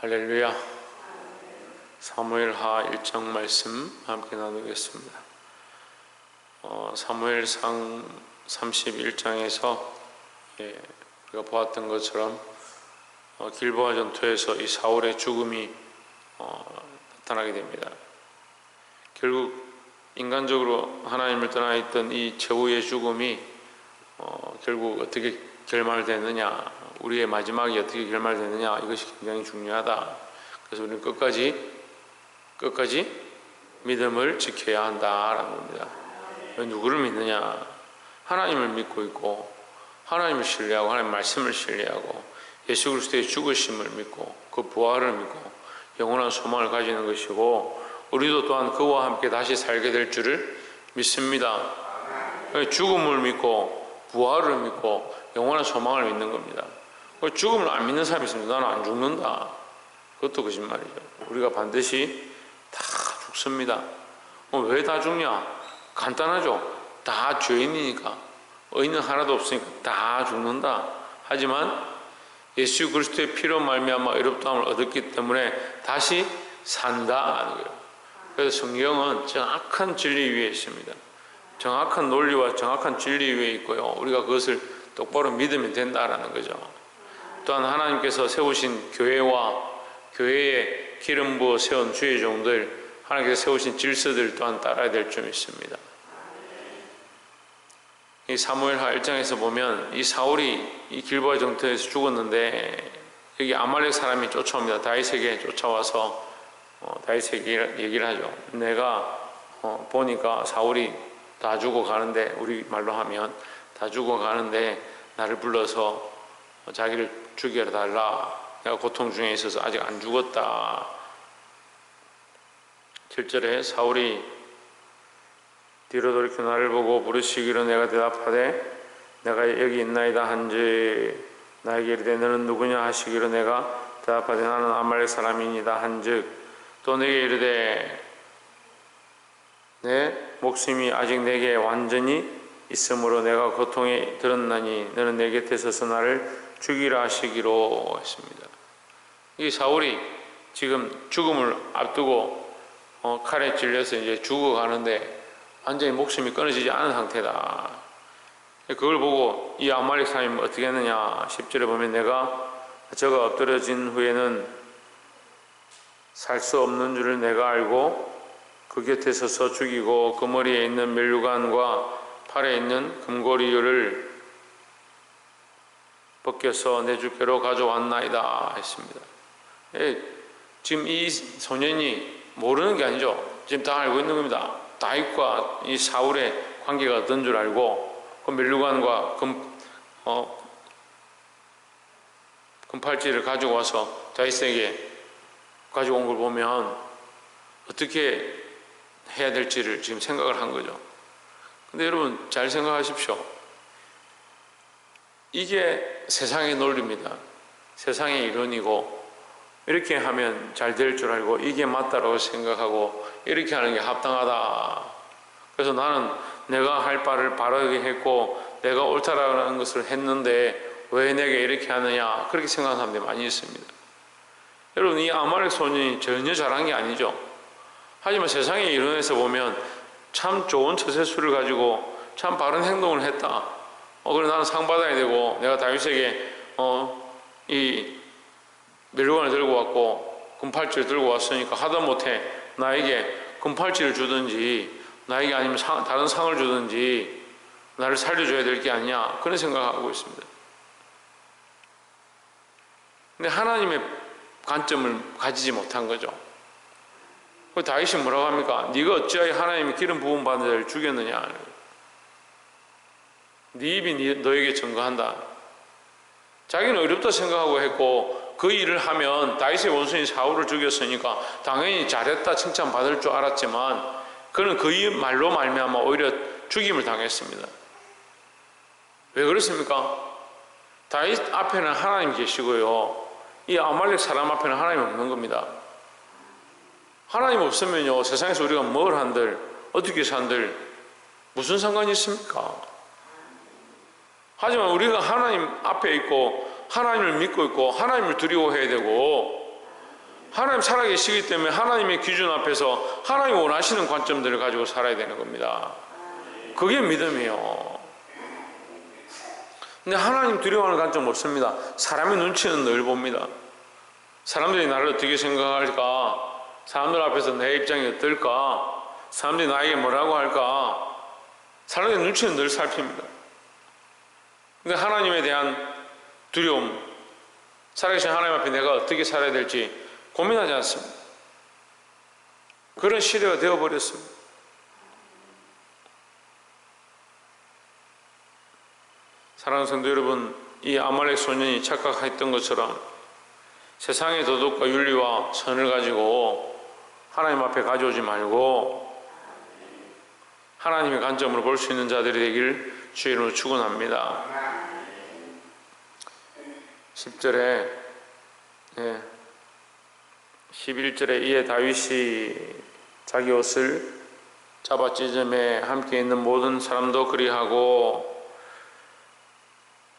할렐루야. 사무엘하 1장 말씀 함께 나누겠습니다. 사무엘상 31장에서 우리가 보았던 것처럼 길보아 전투에서 이 사울의 죽음이 나타나게 됩니다. 결국 인간적으로 하나님을 떠나 있던 이 제후의 죽음이 결국 어떻게 결말되느냐, 우리의 마지막이 어떻게 결말되느냐, 이것이 굉장히 중요하다. 그래서 우리는 끝까지 믿음을 지켜야 한다라는 겁니다. 누구를 믿느냐? 하나님을 믿고 있고, 하나님을 신뢰하고, 하나님 말씀을 신뢰하고, 예수 그리스도의 죽으심을 믿고, 그 부활을 믿고 영원한 소망을 가지는 것이고, 우리도 또한 그와 함께 다시 살게 될 줄을 믿습니다. 죽음을 믿고 부활을 믿고 영원한 소망을 믿는 겁니다. 죽음을 안 믿는 사람이 있습니다. 나는 안 죽는다. 그것도 거짓말이죠. 우리가 반드시 다 죽습니다. 왜 다 죽냐? 간단하죠. 다 죄인이니까, 의인은 하나도 없으니까 다 죽는다. 하지만 예수 그리스도의 피로 말미암아 의롭다함을 얻었기 때문에 다시 산다 하는 거예요. 그래서 성경은 정확한 진리 위에 있습니다. 정확한 논리와 정확한 진리 위에 있고요. 우리가 그것을 똑바로 믿으면 된다라는 거죠. 또한 하나님께서 세우신 교회와 교회에 기름 부어 세운 주의 종들, 하나님께서 세우신 질서들 또한 따라야 될 점이 있습니다. 이 사무엘하 1장에서 보면 이 사울이 이 길보아 전투에서 죽었는데, 여기 아말렉 사람이 쫓아옵니다. 다윗에게 쫓아와서 다윗에게 얘기를 하죠. 내가 보니까 사울이 다 죽어가는데, 우리 말로 하면 다 죽어가는데 나를 불러서 자기를 죽여 달라. 내가 고통 중에 있어서 아직 안 죽었다. 7절에 사울이 뒤로 돌이켜 나를 보고 부르시기로 내가 대답하되 내가 여기 있나이다 한즉 나에게 이르되 너는 누구냐 하시기로 내가 대답하되 나는 아말렉 사람이니이다 한즉 또 내게 이르되 내 목숨이 아직 내게 완전히 있으므로 내가 고통에 들었나니 너는 내 곁에 서서 나를 죽이라 하시기로 했습니다. 이 사울이 지금 죽음을 앞두고 칼에 찔려서 이제 죽어가는데 완전히 목숨이 끊어지지 않은 상태다. 그걸 보고 이 아말렉 사람이 어떻게 했느냐, 10절에 보면 내가 저가 엎드려진 후에는 살 수 없는 줄을 내가 알고 그 곁에 서서 죽이고 그 머리에 있는 면류관과 팔에 있는 금고리를 벗겨서 내 주께로 가져왔나이다 했습니다. 지금 이 소년이 모르는 게 아니죠. 지금 다 알고 있는 겁니다. 다윗과 이 사울의 관계가 어떤 줄 알고 그 면류관과 금팔찌를 가지고 와서 다윗에게 가지고 온 걸 보면 어떻게 해야 될지를 지금 생각을 한 거죠. 근데 여러분 잘 생각하십시오. 이게 세상의 논리입니다. 세상의 이론이고, 이렇게 하면 잘 될 줄 알고 이게 맞다라고 생각하고 이렇게 하는 게 합당하다. 그래서 나는 내가 할 바를 바르게 했고 내가 옳다라는 것을 했는데 왜 내게 이렇게 하느냐, 그렇게 생각하는 사람들이 많이 있습니다. 여러분 이 아말렉 소년이 전혀 잘한 게 아니죠. 하지만 세상의 이론에서 보면 참 좋은 처세술을 가지고 참 바른 행동을 했다. 그래 나는 상 받아야 되고, 내가 다윗에게 이 면류관을 들고 왔고 금팔찌를 들고 왔으니까 하다못해 나에게 금팔찌를 주든지 나에게 아니면 다른 상을 주든지 나를 살려줘야 될 게 아니냐, 그런 생각하고 있습니다. 근데 하나님의 관점을 가지지 못한 거죠. 다윗이 뭐라고 합니까? 네가 어찌하여 하나님의 기름 부음 받은 자를 죽였느냐. 네 입이 너에게 증거한다. 자기는 어렵다 생각하고 했고, 그 일을 하면 다윗의 원수인 사울을 죽였으니까 당연히 잘했다 칭찬받을 줄 알았지만, 그는 그 말로 말미암아 오히려 죽임을 당했습니다. 왜 그렇습니까? 다윗 앞에는 하나님 계시고요, 이 아말렉 사람 앞에는 하나님 없는 겁니다. 하나님 없으면요, 세상에서 우리가 뭘 한들 어떻게 산들 무슨 상관이 있습니까? 하지만 우리가 하나님 앞에 있고 하나님을 믿고 있고 하나님을 두려워해야 되고 하나님 살아계시기 때문에 하나님의 기준 앞에서 하나님 원하시는 관점들을 가지고 살아야 되는 겁니다. 그게 믿음이에요. 근데 하나님 두려워하는 관점 없습니다. 사람의 눈치는 늘 봅니다. 사람들이 나를 어떻게 생각할까? 사람들 앞에서 내 입장이 어떨까? 사람들이 나에게 뭐라고 할까? 사람의 눈치는 늘 살핍니다. 근데 하나님에 대한 두려움, 살아계신 하나님 앞에 내가 어떻게 살아야 될지 고민하지 않습니다. 그런 시대가 되어버렸습니다. 사랑하는 성도 여러분, 이 아말렉 소년이 착각했던 것처럼 세상의 도덕과 윤리와 선을 가지고 하나님 앞에 가져오지 말고 하나님의 관점으로 볼 수 있는 자들이 되길 주의 이름으로 축원합니다. 10절에 11절에 이에 다윗이 자기 옷을 잡아 찢음에 함께 있는 모든 사람도 그리하고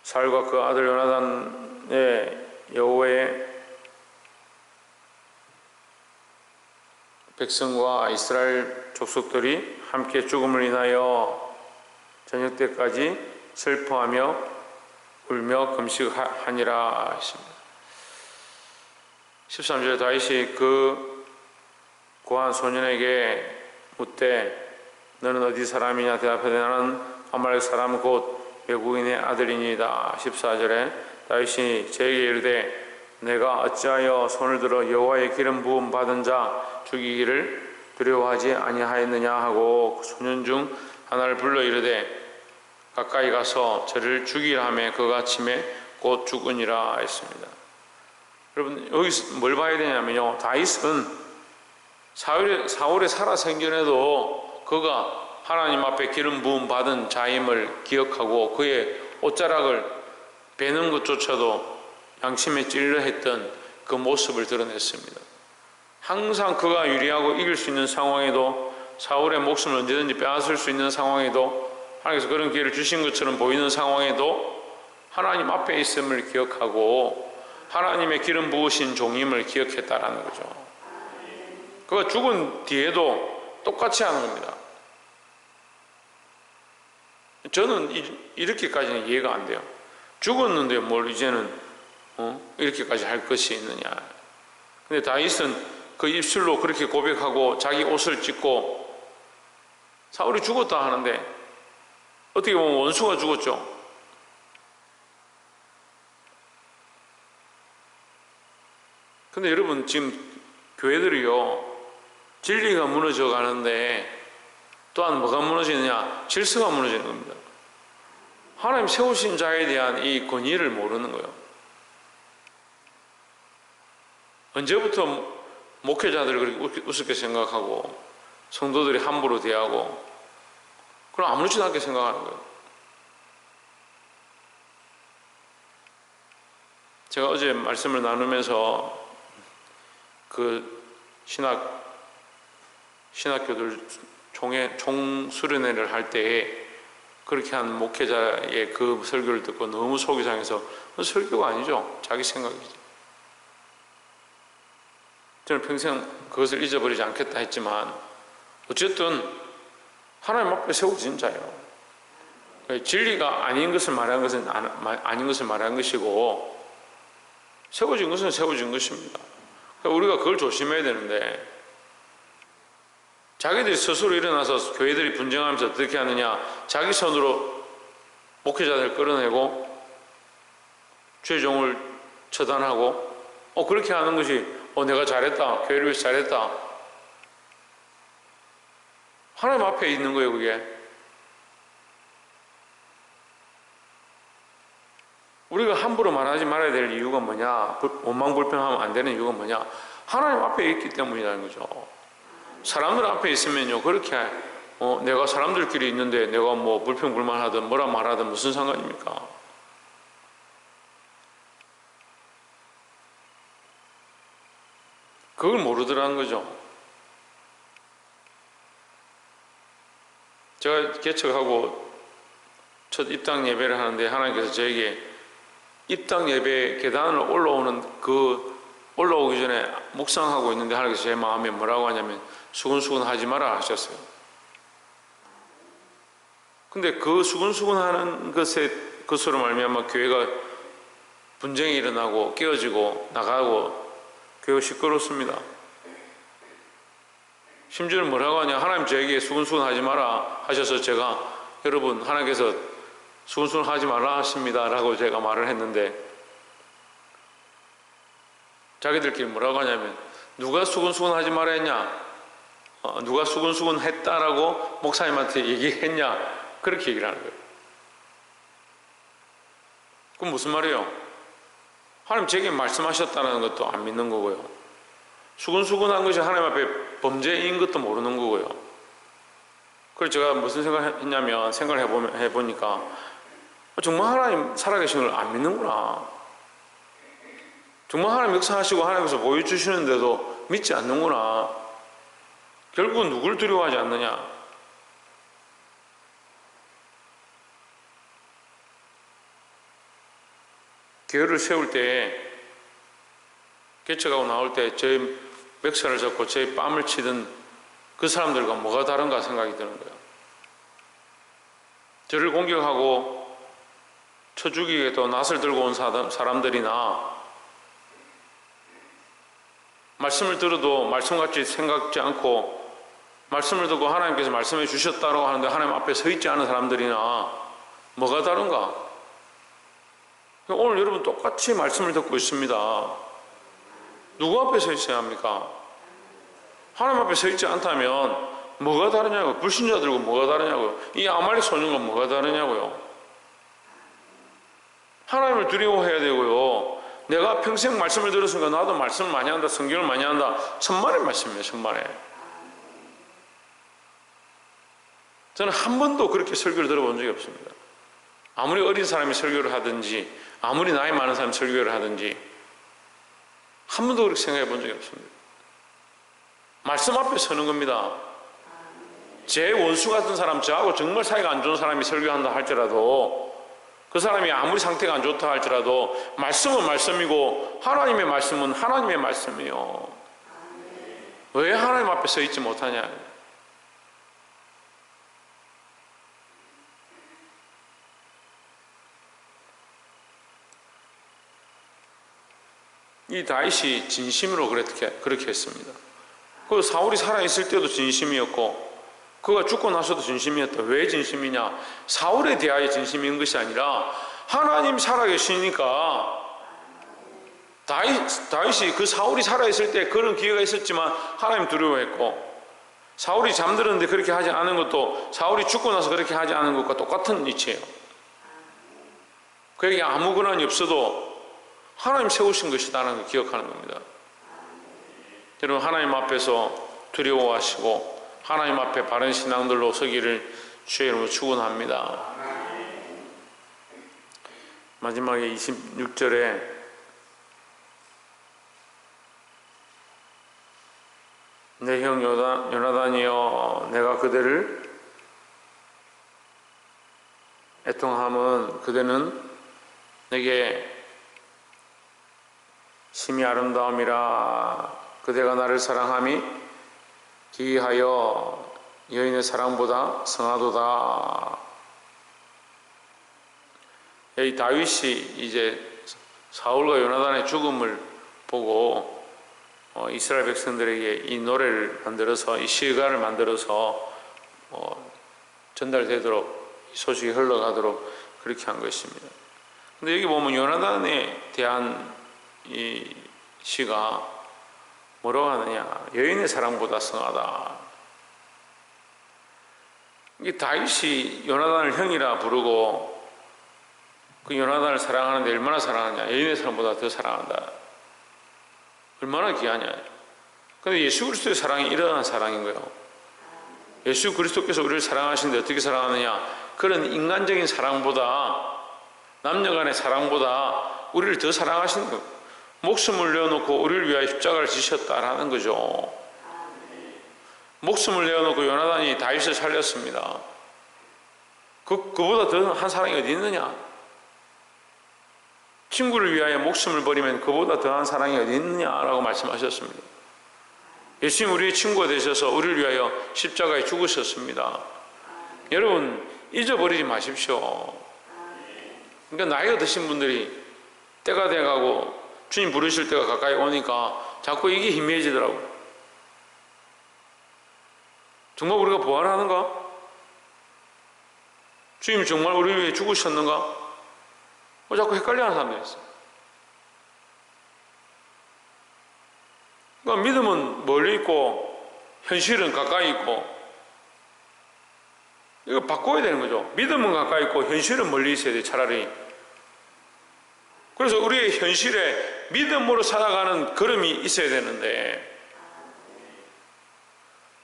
사울과 그 아들 요나단의 여호와의 백성과 이스라엘 족속들이 함께 죽음을 인하여 저녁 때까지 슬퍼하며 울며 금식하니라 하십니다. 13절에 다윗이 그 고한 소년에게 묻되 너는 어디 사람이냐? 대답하되 나는 아말렉 사람 곧 외국인의 아들이니이다. 14절에 다윗이 저에게 이르되 내가 어찌하여 손을 들어 여호와의 기름 부음 받은 자 죽이기를 두려워하지 아니하였느냐 하고 그 소년 중 하나를 불러 이르되 가까이 가서 저를 죽이라 하매 그가 아침에 곧 죽으니라 했습니다. 여러분 여기서 뭘 봐야 되냐면요, 다윗은 사울의 살아 생전에도 그가 하나님 앞에 기름 부음 받은 자임을 기억하고 그의 옷자락을 베는 것조차도 양심에 찔러 했던 그 모습을 드러냈습니다. 항상 그가 유리하고 이길 수 있는 상황에도, 사울의 목숨을 언제든지 빼앗을 수 있는 상황에도, 하나님께서 그런 기회를 주신 것처럼 보이는 상황에도 하나님 앞에 있음을 기억하고 하나님의 기름 부으신 종임을 기억했다라는 거죠. 그가 죽은 뒤에도 똑같이 하는 겁니다. 저는 이렇게까지는 이해가 안 돼요. 죽었는데 뭘 이제는 이렇게까지 할 것이 있느냐. 근데 다윗은 그 입술로 그렇게 고백하고 자기 옷을 찢고 사울이 죽었다 하는데 어떻게 보면 원수가 죽었죠. 근데 여러분 지금 교회들이요 진리가 무너져 가는데 또한 뭐가 무너지느냐? 질서가 무너지는 겁니다. 하나님 세우신 자에 대한 이 권위를 모르는 거예요. 언제부터 목회자들을 그렇게 우습게 생각하고 성도들이 함부로 대하고 그럼 아무렇지도 않게 생각하는 거예요. 제가 어제 말씀을 나누면서 그 신학교들 총수련회를 할 때에 그렇게 한 목회자의 그 설교를 듣고 너무 속이 상해서 설교가 아니죠. 자기 생각이죠. 저는 평생 그것을 잊어버리지 않겠다 했지만 어쨌든 하나님 앞에 세워진 자예요. 진리가 아닌 것을 말한 것은 아닌 것을 말한 것이고 세워진 것은 세워진 것입니다. 우리가 그걸 조심해야 되는데 자기들이 스스로 일어나서 교회들이 분쟁하면서 어떻게 하느냐, 자기 손으로 목회자들을 끌어내고 죄종을 처단하고 그렇게 하는 것이 내가 잘했다, 교회를 위해서 잘했다. 하나님 앞에 있는 거예요. 그게 우리가 함부로 말하지 말아야 될 이유가 뭐냐, 원망불평하면 안 되는 이유가 뭐냐, 하나님 앞에 있기 때문이라는 거죠. 사람들 앞에 있으면요 그렇게 내가 사람들끼리 있는데 내가 뭐 불평불만하든 뭐라 말하든 무슨 상관입니까? 그걸 모르더라는 거죠. 제가 개척하고 첫 입당 예배를 하는데 하나님께서 저에게 입당 예배 계단을 올라오는 그 올라오기 전에 묵상하고 있는데 하나님께서 제 마음에 뭐라고 하냐면 수근수근 하지 마라 하셨어요. 근데 그 수근수근 하는 것으로 말미암아 교회가 분쟁이 일어나고 깨어지고 나가고 교회가 시끄럽습니다. 심지어는 뭐라고 하냐, 하나님 저에게 수근수근 하지 마라 하셔서 제가 여러분 하나님께서 수근수근 하지 말라 하십니다 라고 제가 말을 했는데 자기들끼리 뭐라고 하냐면 누가 수근수근 하지 마라 했냐, 누가 수근수근 했다라고 목사님한테 얘기했냐, 그렇게 얘기를 하는 거예요. 그럼 무슨 말이에요? 하나님 제게 말씀하셨다는 것도 안 믿는 거고요, 수근수근한 것이 하나님 앞에 범죄인 것도 모르는 거고요. 그래서 제가 무슨 생각을 했냐면, 생각을 해보니까 정말 하나님 살아계신 걸 안 믿는구나. 정말 하나님 역사하시고 하나님께서 보여주시는데도 믿지 않는구나. 결국은 누굴 두려워하지 않느냐? 교회를 세울 때, 개척하고 나올 때 제 멱살을 잡고 제 뺨을 치던 그 사람들과 뭐가 다른가 생각이 드는 거예요. 저를 공격하고 쳐 죽이게 또 낫을 들고 온 사람들이나 말씀을 들어도 말씀같이 생각지 않고 말씀을 듣고 하나님께서 말씀해 주셨다고 하는데 하나님 앞에 서 있지 않은 사람들이나 뭐가 다른가? 오늘 여러분 똑같이 말씀을 듣고 있습니다. 누구 앞에 서 있어야 합니까? 하나님 앞에 서 있지 않다면 뭐가 다르냐고요. 불신자들과 뭐가 다르냐고요. 이 아말렉 소년과 뭐가 다르냐고요. 하나님을 두려워해야 되고요. 내가 평생 말씀을 들었으니까 나도 말씀을 많이 한다, 성경을 많이 한다. 천만의 말씀이에요, 천만의. 저는 한 번도 그렇게 설교를 들어본 적이 없습니다. 아무리 어린 사람이 설교를 하든지 아무리 나이 많은 사람이 설교를 하든지 한 번도 그렇게 생각해 본 적이 없습니다. 말씀 앞에 서는 겁니다. 제 원수 같은 사람, 저하고 정말 사이가 안 좋은 사람이 설교한다 할지라도 그 사람이 아무리 상태가 안 좋다 할지라도 말씀은 말씀이고 하나님의 말씀은 하나님의 말씀이요. 왜 하나님 앞에 서 있지 못하냐? 이 다윗이 진심으로 그렇게 했습니다. 그 사울이 살아있을 때도 진심이었고 그가 죽고 나서도 진심이었다. 왜 진심이냐? 사울에 대하여 진심인 것이 아니라 하나님 살아계시니까 다윗이 그 사울이 살아있을 때 그런 기회가 있었지만 하나님 두려워했고 사울이 잠들었는데 그렇게 하지 않은 것도 사울이 죽고 나서 그렇게 하지 않은 것과 똑같은 이치예요. 그에게 아무 권한이 없어도 하나님 세우신 것이다라는 걸 기억하는 겁니다. 여러분 하나님 앞에서 두려워하시고 하나님 앞에 바른 신앙들로 서기를 주의 이름으로 축원합니다. 마지막에 26절에 내 형 요나단이여 내가 그대를 애통함은 그대는 내게 심히 아름다움이라 그대가 나를 사랑함이 기이하여 여인의 사랑보다 성하도다. 이 다윗이 이제 사울과 요나단의 죽음을 보고 이스라엘 백성들에게 이 노래를 만들어서 이 시가를 만들어서 전달되도록 이 소식이 흘러가도록 그렇게 한 것입니다. 근데 여기 보면 요나단에 대한 이 시가 뭐라고 하느냐? 여인의 사랑보다 성하다. 이 다윗이 요나단을 형이라 부르고 그 요나단을 사랑하는데 얼마나 사랑하냐? 여인의 사랑보다 더 사랑한다. 얼마나 귀하냐? 근데 예수 그리스도의 사랑이 이러한 사랑인 거예요. 예수 그리스도께서 우리를 사랑하시는데 어떻게 사랑하느냐? 그런 인간적인 사랑보다 남녀간의 사랑보다 우리를 더 사랑하시는 거예요. 목숨을 내어놓고 우리를 위하여 십자가를 지셨다라는 거죠. 목숨을 내어놓고 요나단이 다윗을 살렸습니다. 그보다 더 한 사랑이 어디 있느냐? 친구를 위하여 목숨을 버리면 그보다 더한 사랑이 어디 있느냐라고 말씀하셨습니다. 예수님 우리의 친구가 되셔서 우리를 위하여 십자가에 죽으셨습니다. 여러분 잊어버리지 마십시오. 그러니까 나이가 드신 분들이 때가 돼가고 주님 부르실 때가 가까이 오니까 자꾸 이게 희미해지더라고요. 정말 우리가 부활하는가? 주님이 정말 우리 위해 죽으셨는가? 자꾸 헷갈려하는 사람들이 있어요. 그러니까 믿음은 멀리 있고 현실은 가까이 있고, 이거 바꿔야 되는 거죠. 믿음은 가까이 있고 현실은 멀리 있어야 돼, 차라리. 그래서 우리의 현실에 믿음으로 살아가는 걸음이 있어야 되는데,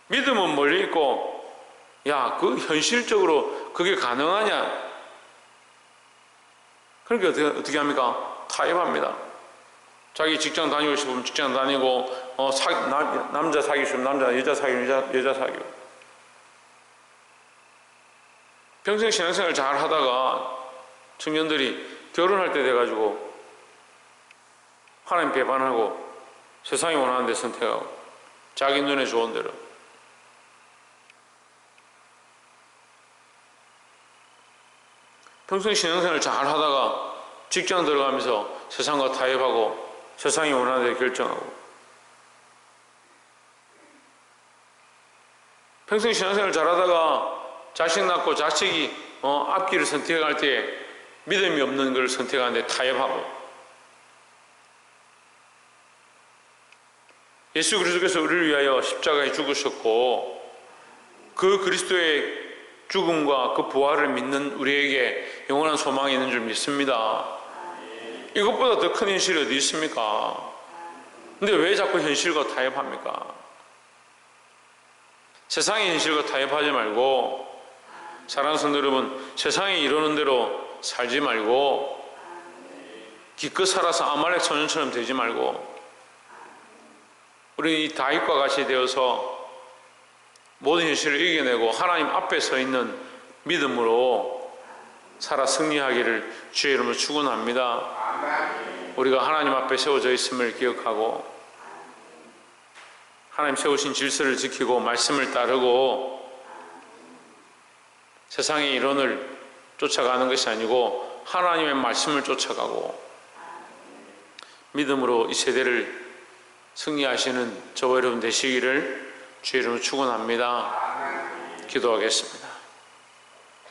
믿음은 멀리 있고, 야, 그 현실적으로 그게 가능하냐? 그러니까 어떻게 합니까? 타협합니다. 자기 직장 다니고 싶으면 직장 다니고, 남자 사귀고 싶으면 남자, 여자 사귀면 여자 사귀고. 평생 신앙생활 잘 하다가 청년들이 결혼할 때 돼가지고 하나님 배반하고 세상이 원하는 데 선택하고 자기 눈에 좋은 대로. 평생 신앙생활 잘 하다가 직장 들어가면서 세상과 타협하고 세상이 원하는 데 결정하고, 평생 신앙생활 잘 하다가 자식 낳고 자식이 앞길을 선택할 때 믿음이 없는 걸 선택하는데 타협하고, 예수 그리스도께서 우리를 위하여 십자가에 죽으셨고 그 그리스도의 죽음과 그 부활을 믿는 우리에게 영원한 소망이 있는 줄 믿습니다. 이것보다 더 큰 현실이 어디 있습니까? 근데 왜 자꾸 현실과 타협합니까? 세상의 현실과 타협하지 말고, 사랑하는 성도 여러분, 세상이 이러는 대로 살지 말고 기껏 살아서 아말렉 소년처럼 되지 말고, 우리 이 다윗과 같이 되어서 모든 현실을 이겨내고 하나님 앞에 서 있는 믿음으로 살아 승리하기를 주의 이름으로 축원합니다. 우리가 하나님 앞에 세워져 있음을 기억하고 하나님 세우신 질서를 지키고 말씀을 따르고 세상의 이론을 쫓아가는 것이 아니고 하나님의 말씀을 쫓아가고 믿음으로 이 세대를 승리하시는 저와 여러분 되시기를 주의 이름으로 축원합니다. 기도하겠습니다.